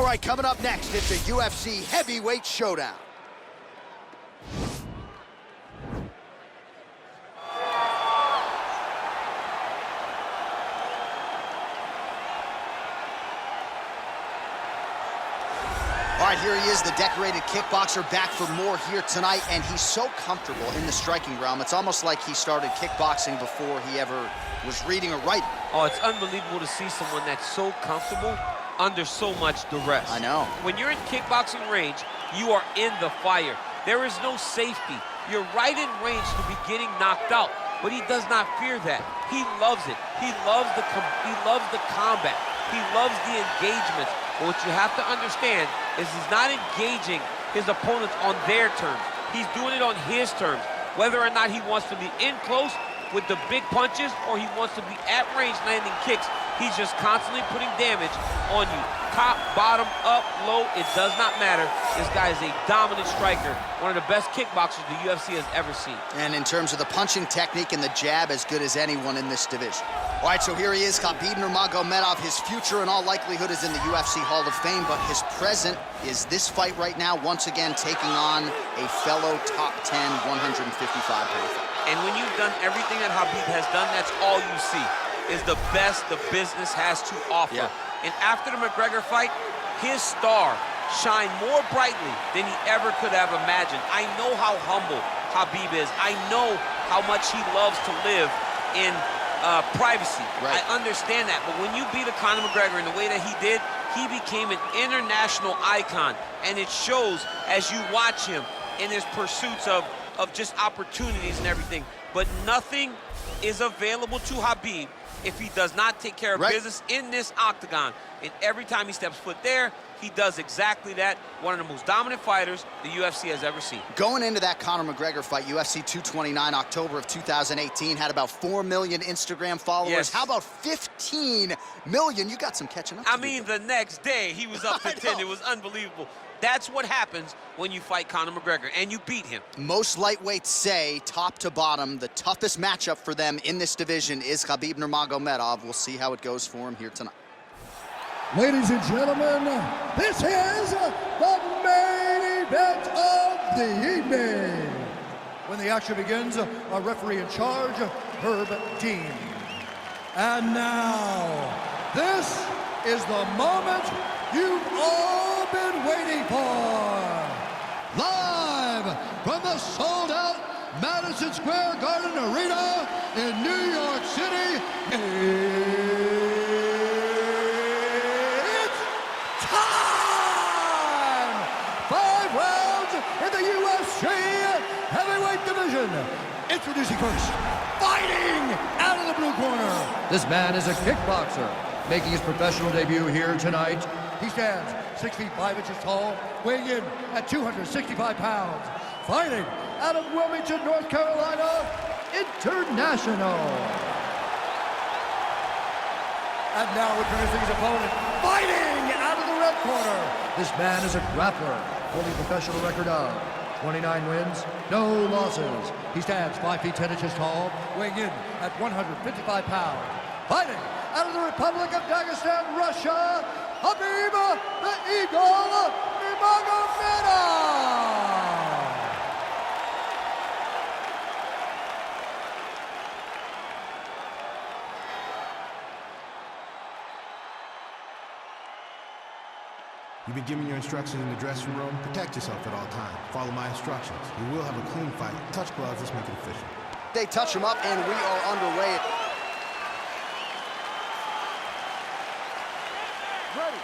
right, coming up next, it's a UFC heavyweight showdown. All right, here he is, the decorated kickboxer, back for more here tonight, and he's so comfortable in the striking realm. It's almost like he started kickboxing before he ever was reading or writing. Oh, it's unbelievable to see someone that's so comfortable under so much duress. I know. When you're in kickboxing range, you are in the fire. There is no safety. You're right in range to be getting knocked out, but he does not fear that. He loves it. He loves the combat. He loves the engagements. But what you have to understand is he's not engaging his opponents on their terms. He's doing it on his terms. Whether or not he wants to be in close with the big punches or he wants to be at range landing kicks, he's just constantly putting damage on you. Top, bottom, up, low, it does not matter. This guy is a dominant striker, one of the best kickboxers the UFC has ever seen. And in terms of the punching technique and the jab, as good as anyone in this division. All right, so here he is, Khabib Nurmagomedov. His future, in all likelihood, is in the UFC Hall of Fame, but his present is this fight right now, once again taking on a fellow top 10, 155-pound fighter. And when you've done everything that Khabib has done, that's all you see, is the best the business has to offer. Yeah. And after the McGregor fight, his star shined more brightly than he ever could have imagined. I know how humble Khabib is. I know how much he loves to live in privacy. Right. I understand that, but when you beat a Conor McGregor in the way that he did, he became an international icon, and it shows as you watch him in his pursuits of just opportunities and everything. But nothing is available to Khabib if he does not take care of business in this octagon. And every time he steps foot there, he does exactly that. One of the most dominant fighters the UFC has ever seen. Going into that Conor McGregor fight, UFC 229, October of 2018, had about 4 million Instagram followers. Yes. How about 15 million? You got some catching up to do. I mean, the next day, he was up to 10. It was unbelievable. That's what happens when you fight Conor McGregor, and you beat him. Most lightweights say, top to bottom, the toughest matchup for them in this division is Khabib Nurmagomedov. We'll see how it goes for him here tonight. Ladies and gentlemen, this is the main event of the evening. When the action begins, our referee in charge, Herb Dean. And now, this is the moment you've all been waiting for. Live from the sold-out Madison Square Garden Arena in New York City, it's time! 5 rounds in the UFC heavyweight division. Introducing first, fighting out of the blue corner. This man is a kickboxer, making his professional debut here tonight. He stands 6 feet 5 inches tall, weighing in at 265 pounds. Fighting out of Wilmington, North Carolina, International. And now introducing his opponent, fighting out of the red corner. This man is a grappler, holding a professional record of 29 wins, no losses. He stands 5 feet 10 inches tall, weighing in at 155 pounds. Fighting out of the Republic of Dagestan, Russia, Khabib the Eagle Nurmagomedov. You've been given your instructions in the dressing room. Protect yourself at all times. Follow my instructions. You will have a clean fight. Touch gloves, let's make it official. They touch him up, and we are underway. Ready.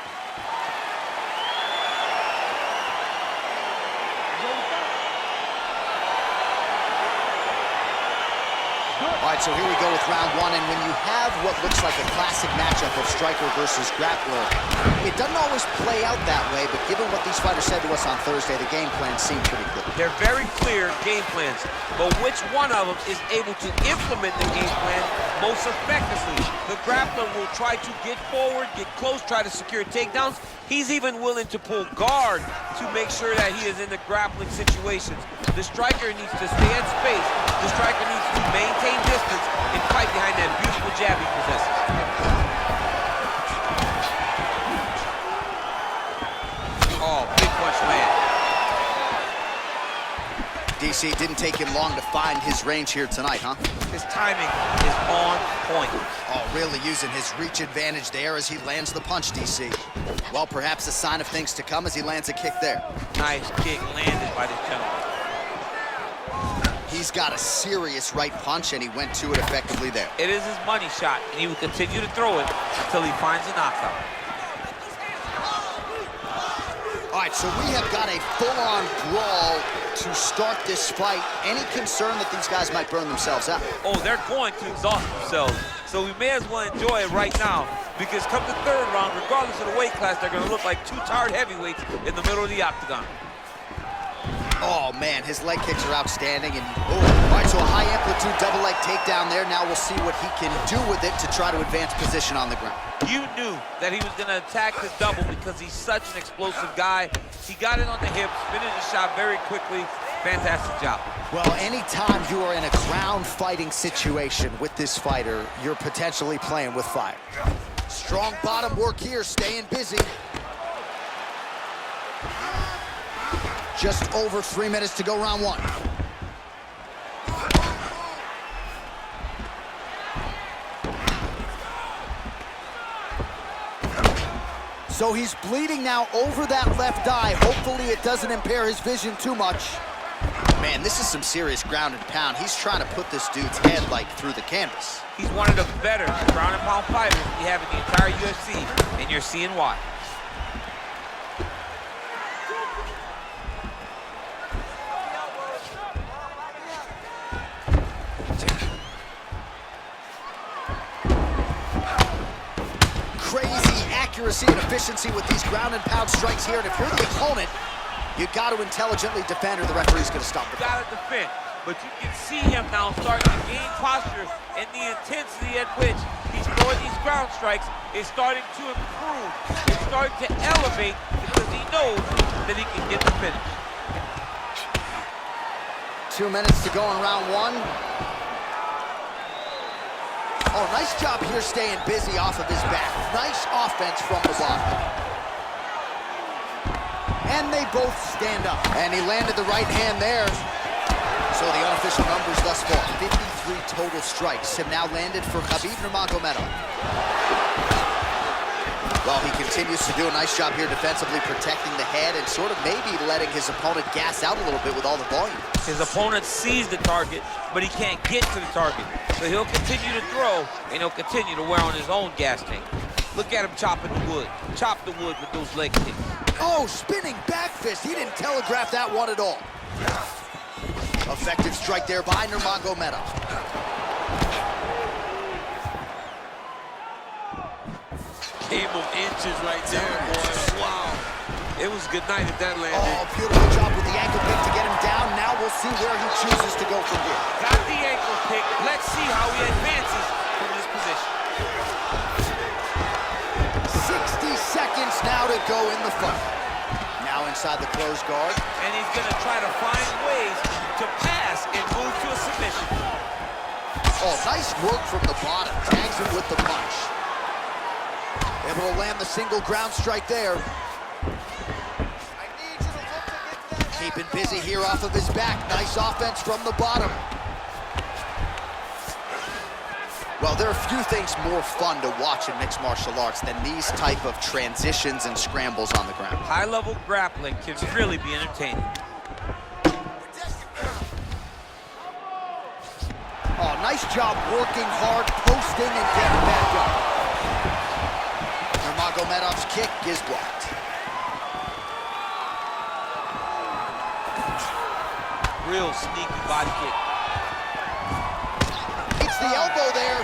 All right, so here we go with round one, and when you have what looks like a classic matchup of striker versus grappler, it doesn't always play out that way, but given what these fighters said to us on Thursday, the game plan seemed pretty clear. They're very clear game plans, but which one of them is able to implement the game plan most effectively? The grappler will try to get forward, get close, try to secure takedowns. He's even willing to pull guard to make sure that he is in the grappling situations. The striker needs to stay in space. The striker needs to maintain distance and fight behind that beautiful jab he possesses. DC, it didn't take him long to find his range here tonight, huh? His timing is on point. Oh, really using his reach advantage there as he lands the punch, DC. Well, perhaps a sign of things to come as he lands a kick there. Nice kick landed by this gentleman. He's got a serious right punch, and he went to it effectively there. It is his money shot, and he will continue to throw it until he finds a knockout. All right, so we have got a full-on brawl to start this fight. Any concern that these guys might burn themselves out? Oh, they're going to exhaust themselves. So we may as well enjoy it right now, because come the third round, regardless of the weight class, they're going to look like two tired heavyweights in the middle of the octagon. Oh, man, his leg kicks are outstanding. And all right, so a high-amplitude double leg takedown there. Now we'll see what he can do with it to try to advance position on the ground. You knew that he was going to attack the double because he's such an explosive guy. He got it on the hips, finished the shot very quickly. Fantastic job. Well, anytime you are in a ground fighting situation with this fighter, you're potentially playing with fire. Strong bottom work here, staying busy. Just over 3 minutes to go, round one. So he's bleeding now over that left eye. Hopefully it doesn't impair his vision too much. Man, this is some serious ground and pound. He's trying to put this dude's head like through the canvas. He's one of the better ground and pound fighters we have in the entire UFC, and you're seeing why. Accuracy and efficiency with these ground and pound strikes here, and if you're the opponent, you got to intelligently defend or the referee's going to stop the fight. Got to defend, but you can see him now starting to gain posture, and the intensity at which he's throwing these ground strikes is starting to improve. It's starting to elevate because he knows that he can get the finish. 2 minutes to go in round one. Oh, nice job here staying busy off of his back. Nice offense from the bottom. And they both stand up. And he landed the right hand there. So the unofficial numbers thus far, 53 total strikes have now landed for Khabib Nurmagomedov. Well, he continues to do a nice job here defensively, protecting the head and sort of maybe letting his opponent gas out a little bit with all the volume. His opponent sees the target, but he can't get to the target. So he'll continue to throw, and he'll continue to wear on his own gas tank. Look at him chopping the wood. Chop the wood with those leg kicks. Oh, spinning back fist. He didn't telegraph that one at all. Effective strike there by Nurmagomedov. Game of inches right there, boy. Wow. It was a good night if that landed. Oh, beautiful job with the ankle pick to get him down. Now we'll see where he chooses to go from here. Got the ankle pick. Let's see how he advances from this position. 60 seconds now to go in the fight. Now inside the closed guard. And he's going to try to find ways to pass and move to a submission. Oh, nice work from the bottom. Tags him with the punch. Able to land the single ground strike there. Keeping busy here off of his back. Nice offense from the bottom. Well, there are few things more fun to watch in mixed martial arts than these type of transitions and scrambles on the ground. High-level grappling can really be entertaining. Oh, nice job working hard, posting, and getting back up. Nurmagomedov's kick is blocked. Real sneaky body kick. It's the elbow there.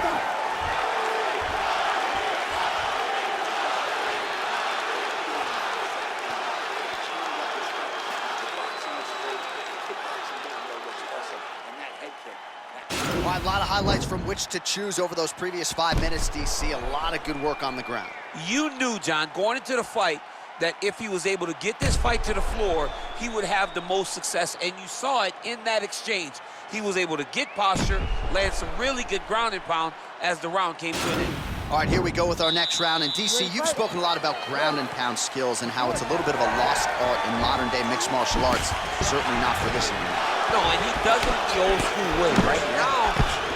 Well, a lot of highlights from which to choose over those previous 5 minutes, DC. A lot of good work on the ground. You knew, John, going into the fight, that if he was able to get this fight to the floor, he would have the most success, and you saw it in that exchange. He was able to get posture, land some really good ground and pound as the round came to an end. All right, here we go with our next round. And DC, you've spoken a lot about ground and pound skills and how it's a little bit of a lost art in modern day mixed martial arts. Certainly not for this one. No, and he does it the old school way, right?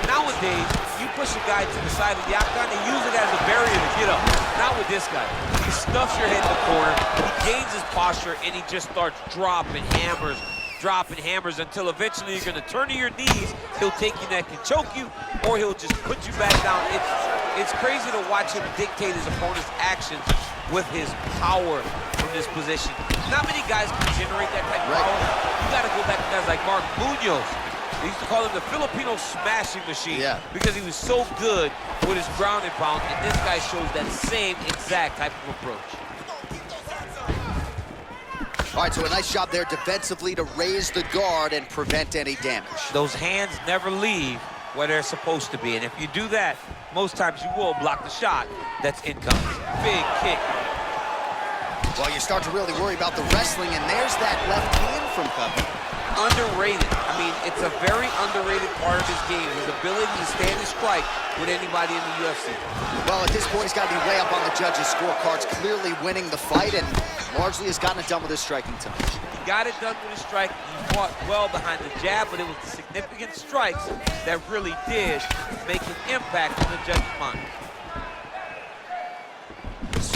Nowadays, you push a guy to the side of the octagon, they use it as a barrier to get up. Not with this guy. He stuffs your head in the corner, he gains his posture, and he just starts dropping hammers until eventually you're gonna turn to your knees, he'll take your neck and choke you, or he'll just put you back down. It's crazy to watch him dictate his opponent's actions with his power from this position. Not many guys can generate that type of power. You gotta go back to guys like Mark Munoz. They used to call him the Filipino smashing machine because he was so good with his ground and pound, and this guy shows that same exact type of approach. All right, so a nice job there defensively to raise the guard and prevent any damage. Those hands never leave where they're supposed to be, and if you do that, most times you will block the shot that's incoming. Big kick. Well, you start to really worry about the wrestling, and there's that left hand from Khabib. Underrated. I mean, it's a very underrated part of his game, his ability to stand and strike with anybody in the UFC. Well, at this point, he's got to be way up on the judges' scorecards, clearly winning the fight, and largely has gotten it done with his striking time. He got it done with his strike. He fought well behind the jab, but it was the significant strikes that really did make an impact on the judges' mind.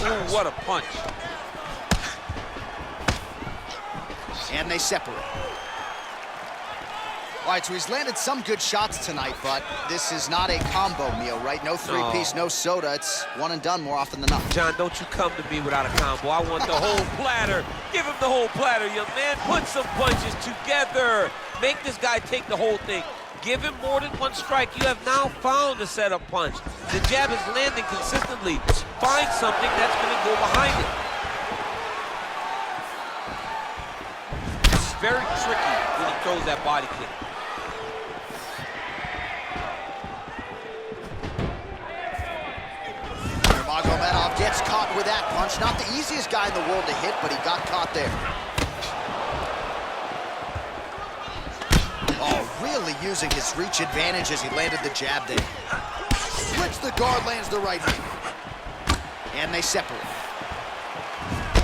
Ooh, what a punch. And they separate. All right, so he's landed some good shots tonight, but this is not a combo meal, right? No three-piece, no soda. It's one and done more often than not. John, don't you come to me without a combo. I want the whole platter. Give him the whole platter, young man. Put some punches together. Make this guy take the whole thing. Give him more than one strike. You have now found a setup punch. The jab is landing consistently. Find something that's going to go behind it. It's very tricky when he throws that body kick. Nurmagomedov gets caught with that punch. Not the easiest guy in the world to hit, but he got caught there. Oh, really using his reach advantage as he landed the jab there. Splits the guard, lands the right hand. And they separate.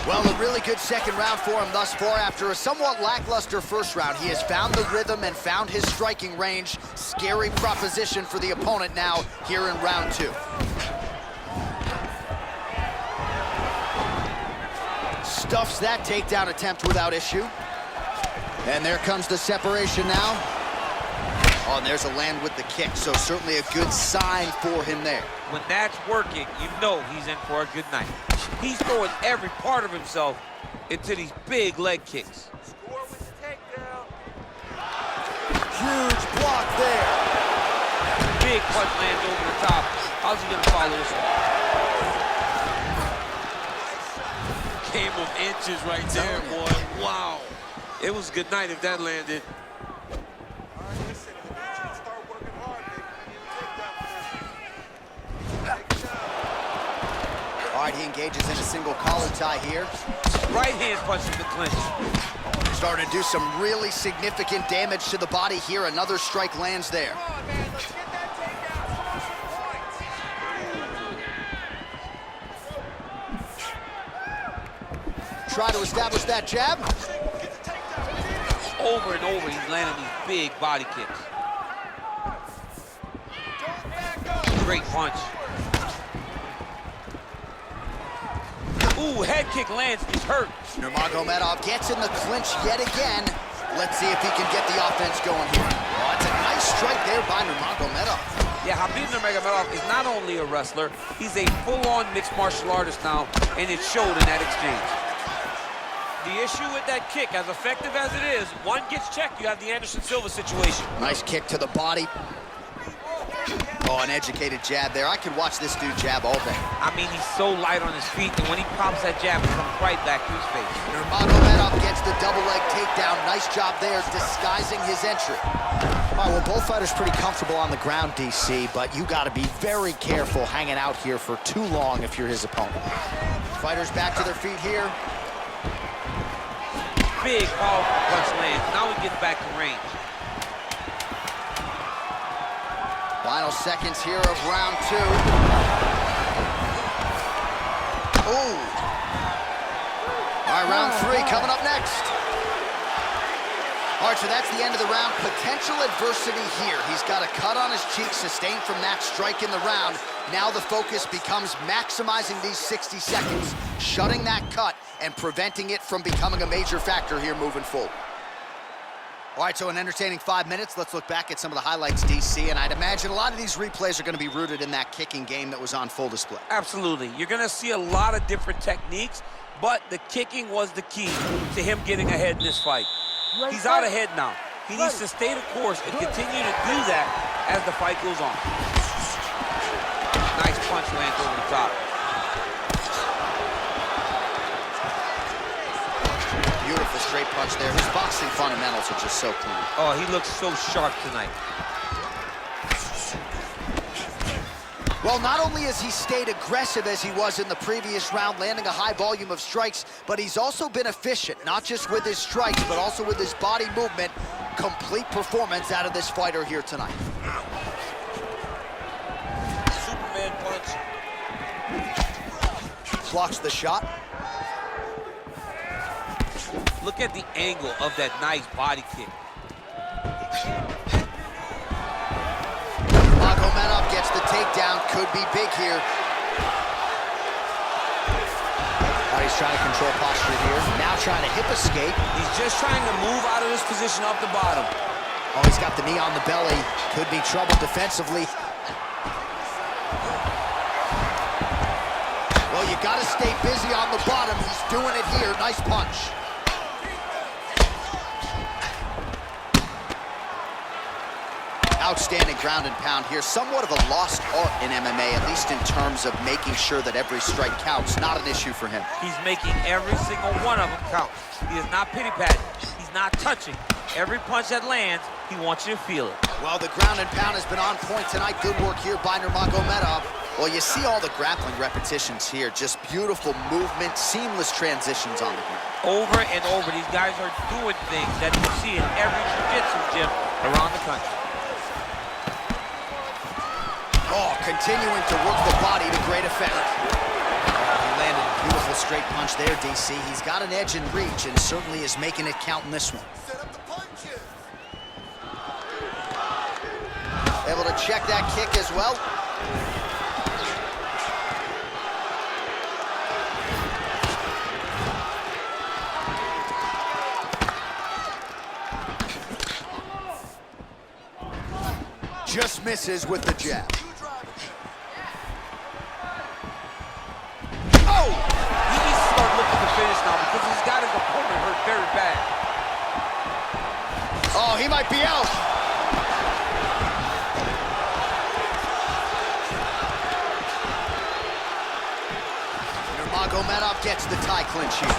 Well, a really good second round for him thus far. After a somewhat lackluster first round, he has found the rhythm and found his striking range. Scary proposition for the opponent now here in round two. Stuffs that takedown attempt without issue. And there comes the separation now. Oh, and there's a land with the kick, so certainly a good sign for him there. When that's working, you know he's in for a good night. He's throwing every part of himself into these big leg kicks. Huge block there. Big punch lands over the top. How's he gonna follow this one? Game of inches right there, boy. Wow. It was a good night if that landed. All right, he engages in a single collar tie here. Right hand punch in the clinch. Starting to do some really significant damage to the body here. Another strike lands there. Try to establish that jab. Over and over, he's landing these big body kicks. Great punch. Ooh, head kick lands, he's hurt. Nurmagomedov gets in the clinch yet again. Let's see if he can get the offense going here. Oh, that's a nice strike there by Nurmagomedov. Yeah, Khabib Nurmagomedov is not only a wrestler, he's a full-on mixed martial artist now, and it showed in that exchange. The issue with that kick, as effective as it is, one gets checked, you have the Anderson Silva situation. Nice kick to the body. Oh, an educated jab there. I could watch this dude jab all day. I mean, he's so light on his feet, and when he pops that jab, it comes right back to his face. Nurmagomedov gets the double leg takedown. Nice job there, disguising his entry. All right, well, both fighters pretty comfortable on the ground, DC, but you got to be very careful hanging out here for too long if you're his opponent. Fighters back to their feet here. Big, powerful punch lands. Now he gets back to range. Final seconds here of round two. Ooh. All right, round three coming up next. All right, so that's the end of the round. Potential adversity here. He's got a cut on his cheek sustained from that strike in the round. Now the focus becomes maximizing these 60 seconds, shutting that cut, and preventing it from becoming a major factor here moving forward. All right, so an entertaining 5 minutes. Let's look back at some of the highlights, DC, and I'd imagine a lot of these replays are going to be rooted in that kicking game that was on full display. Absolutely. You're going to see a lot of different techniques, but the kicking was the key to him getting ahead in this fight. He's out ahead now. He needs to stay the course and continue to do that as the fight goes on. Nice punch lands over the top. Beautiful straight punch there. His boxing fundamentals are just so clean. Oh, he looks so sharp tonight. Well, not only has he stayed aggressive as he was in the previous round, landing a high volume of strikes, but he's also been efficient, not just with his strikes, but also with his body movement. Complete performance out of this fighter here tonight. Superman punch. Blocks the shot. Look at the angle of that nice body kick. Nurmagomedov gets the takedown. Could be big here. Oh, he's trying to control posture here. Now trying to hip escape. He's just trying to move out of this position off the bottom. Oh, he's got the knee on the belly. Could be trouble defensively. Well, you got to stay busy on the bottom. He's doing it here. Nice punch. Outstanding ground and pound here. Somewhat of a lost art in MMA, at least in terms of making sure that every strike counts. Not an issue for him. He's making every single one of them count. He is not pity-patting. He's not touching. Every punch that lands, he wants you to feel it. Well, the ground and pound has been on point tonight. Good work here by Nurmagomedov. Well, you see all the grappling repetitions here. Just beautiful movement, seamless transitions on the ground. Over and over, these guys are doing things that you see in every jiu-jitsu gym around the country. Oh, continuing to work the body to great effect. He landed a beautiful straight punch there, DC. He's got an edge in reach and certainly is making it count in this one. Able to check that kick as well. Just misses with the jab. Oh! He needs to start looking to finish now because he's got his opponent hurt very bad. Oh, he might be out. Nurmagomedov gets the tie clinch here.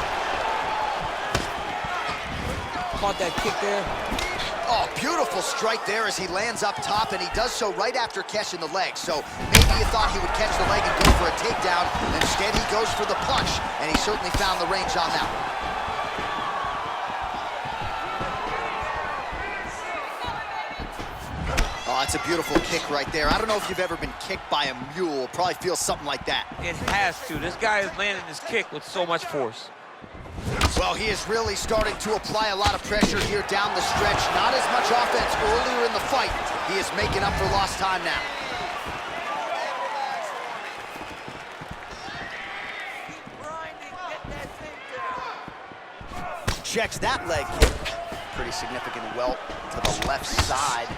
Caught that kick there. Oh, beautiful strike there as he lands up top, and he does so right after catching the leg. So maybe you thought he would catch the leg and go for a takedown. Instead, he goes for the punch, and he certainly found the range on that one. Oh, that's a beautiful kick right there. I don't know if you've ever been kicked by a mule. Probably feels something like that. It has to. This guy is landing his kick with so much force. Well, he is really starting to apply a lot of pressure here down the stretch. Not as much offense earlier in the fight. He is making up for lost time now. Checks that leg kick. Pretty significant welt to the left side.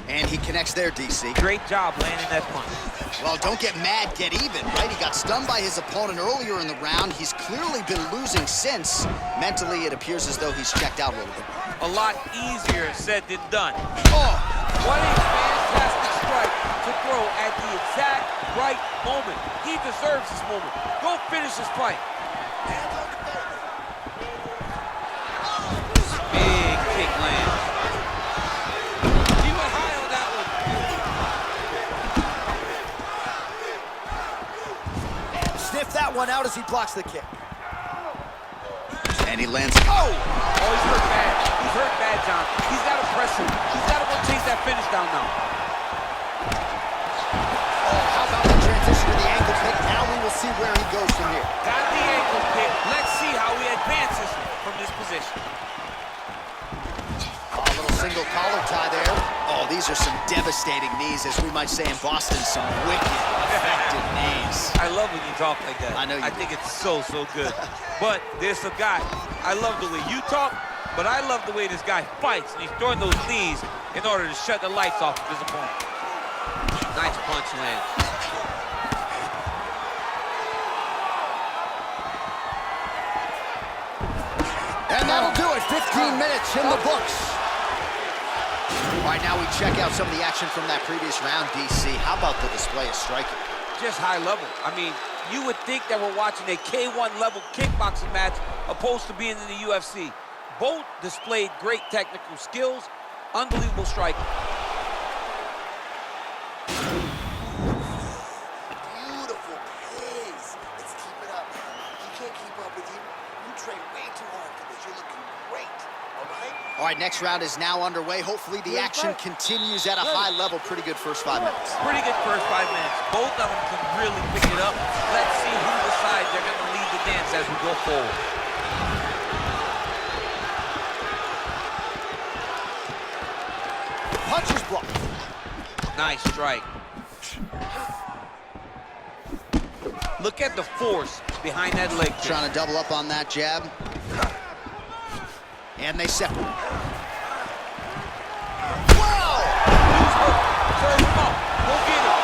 And he connects there, DC. Great job landing that punch. Well, don't get mad, get even, right? He got stunned by his opponent earlier in the round. He's clearly been losing since. Mentally, it appears as though he's checked out a little bit. A lot easier said than done. Oh! What a fantastic strike to throw at the exact right moment. He deserves this moment. Go finish this fight. Big kick lands. He went high on that one. Sniff that one out as he blocks the kick. And he lands. Oh! Oh, he's hurt bad. He's hurt bad, John. He's got to press him. He's got to go chase that finish down now. Oh, how about the transition to the ankle kick? Now we will see where he goes from here. Got the ankle kick. from this position. Oh, a little single collar tie there. Oh, these are some devastating knees, as we might say in Boston, some wicked, effective knees. I love when you talk like that. I know you I think it's so good. But there's a guy, I love the way you talk, but I love the way this guy fights, and he's throwing those knees in order to shut the lights off of his opponent. Nice punch lands. And that'll do it. 15 minutes in the books. All right, now we check out some of the action from that previous round, DC. How about the display of striking? Just high level. I mean, you would think that we're watching a K1 level kickboxing match opposed to being in the UFC. Both displayed great technical skills, unbelievable striking. Beautiful pace. Let's keep it up. You can't keep up with you. You train way too hard for this. You're looking great. All right? All right, next round is now underway. Hopefully the action continues at a high level. Pretty good first 5 minutes. Pretty good first 5 minutes. Both of them can really pick it up. Let's see who decides they're going to lead the dance as we go forward. Punches blocked. Nice strike. Look at the force behind that leg kick. Trying to double up on that jab. And they separate. Whoa! Serve him up. Go get him.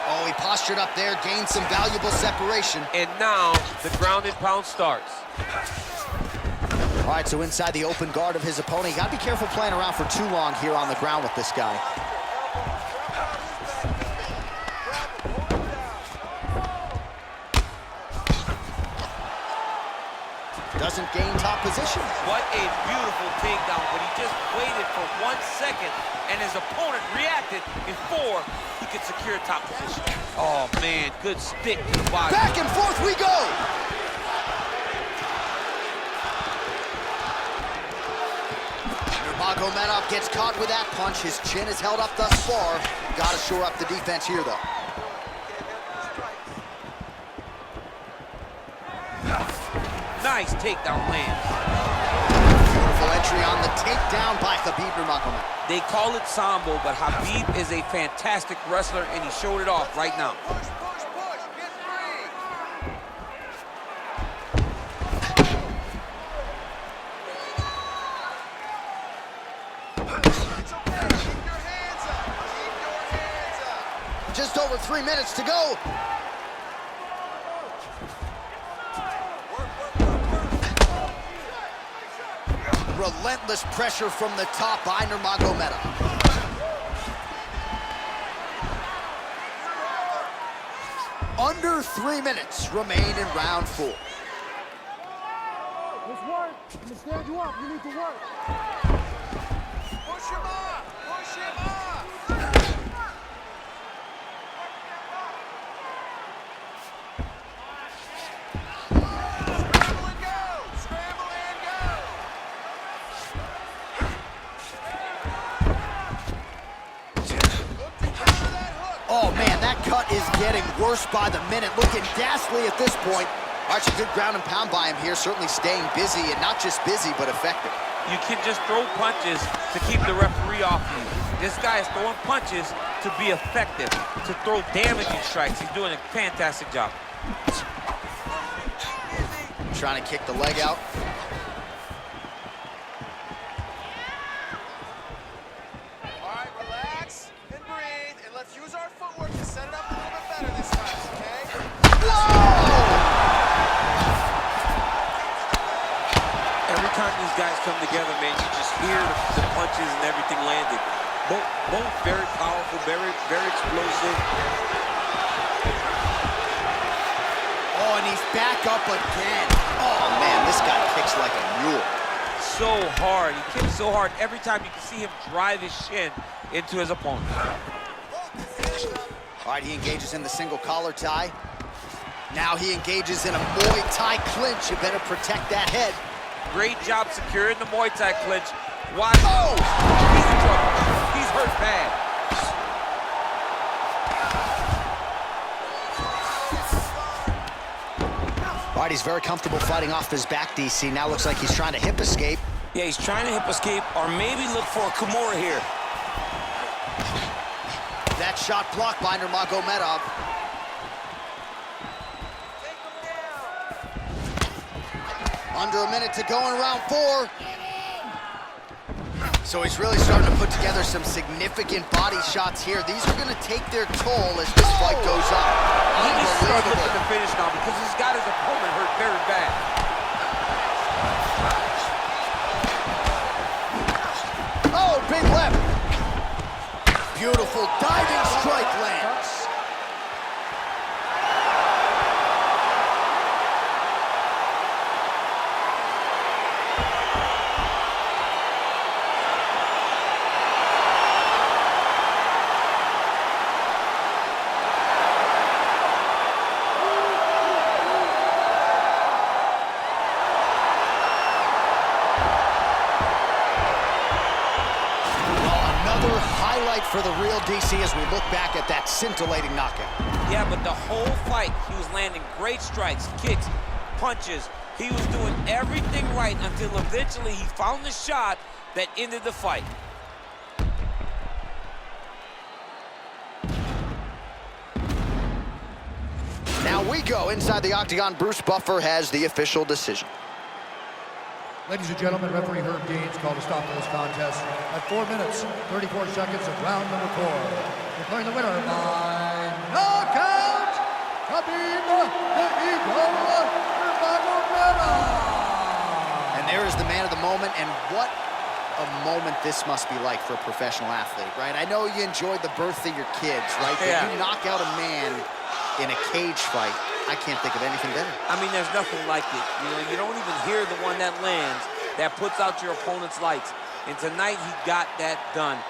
Oh, he postured up there, gained some valuable separation. And now the ground and pound starts. All right, so inside the open guard of his opponent. You gotta be careful playing around for too long here on the ground with this guy. Doesn't gain top position. What a beautiful takedown, but he just waited for 1 second, and his opponent reacted before he could secure top position. Oh, man, good stick to the body. Back and forth we go! Nurmagomedov gets caught with that punch. His chin is held up thus far. Gotta shore up the defense here, though. Nice takedown lands. Beautiful entry on the takedown by Khabib Nurmagomedov. They call it Sambo, but Khabib is a fantastic wrestler, and he showed it off right now. Push, push, push. Get free. It's okay. Keep your hands up. Keep your hands up. Just over 3 minutes to go. Relentless pressure from the top by Nurmagomedov. Under 3 minutes remain in round 4. Let's work. I'm gonna stand you up. You need to work. Push him up. Push him up. Scramble and go. Scramble and go. Look to counter that hook. Oh, man, that cut is getting worse by the minute. Looking ghastly at this point. Archie, good ground and pound by him here. Certainly staying busy, and not just busy, but effective. You can just throw punches to keep the referee off you. This guy is throwing punches to be effective, to throw damaging strikes. He's doing a fantastic job. Trying to kick the leg out. All right, relax and breathe, and let's use our footwork to set it up a little bit better this time, okay? Every time these guys come together, man, you just hear the punches and everything landing. Both very powerful, very explosive. Oh, and he's back up again. Oh, man, this guy kicks like a mule. So hard. He kicks so hard. Every time you can see him drive his shin into his opponent. All right, he engages in the single collar tie. Now he engages in a Muay Thai clinch. You better protect that head. Great job securing the Muay Thai clinch. Watch. Oh! He's in trouble. He's hurt bad. right, he's very comfortable fighting off his back, DC. Now looks like he's trying to hip escape. Yeah, he's trying to hip escape or maybe look for a Kimura here. That shot blocked by Nurmagomedov. Under a minute to go in round 4. So he's really starting to put together some significant body shots here. These are going to take their toll as this fight goes on. He's struggling with the finish now because he's got his opponent hurt very bad. Oh, big left. Beautiful diving strike lands. Highlight for the real DC as we look back at that scintillating knockout. Yeah, but the whole fight, he was landing great strikes, kicks, punches. He was doing everything right until eventually he found the shot that ended the fight. Now we go inside the octagon. Bruce Buffer has the official decision. Ladies and gentlemen, referee Herb Deans called a stop to this contest at 4 minutes, 34 seconds of round number 4. Declaring the winner by knockout, Khabib Nurmagomedov. And there is the man of the moment, and what a moment this must be like for a professional athlete, right? I know you enjoyed the birth of your kids, right? Yeah. But you knock out a man in a cage fight, I can't think of anything better. I mean, there's nothing like it. You know, you don't even hear the one that lands that puts out your opponent's lights. And tonight, he got that done.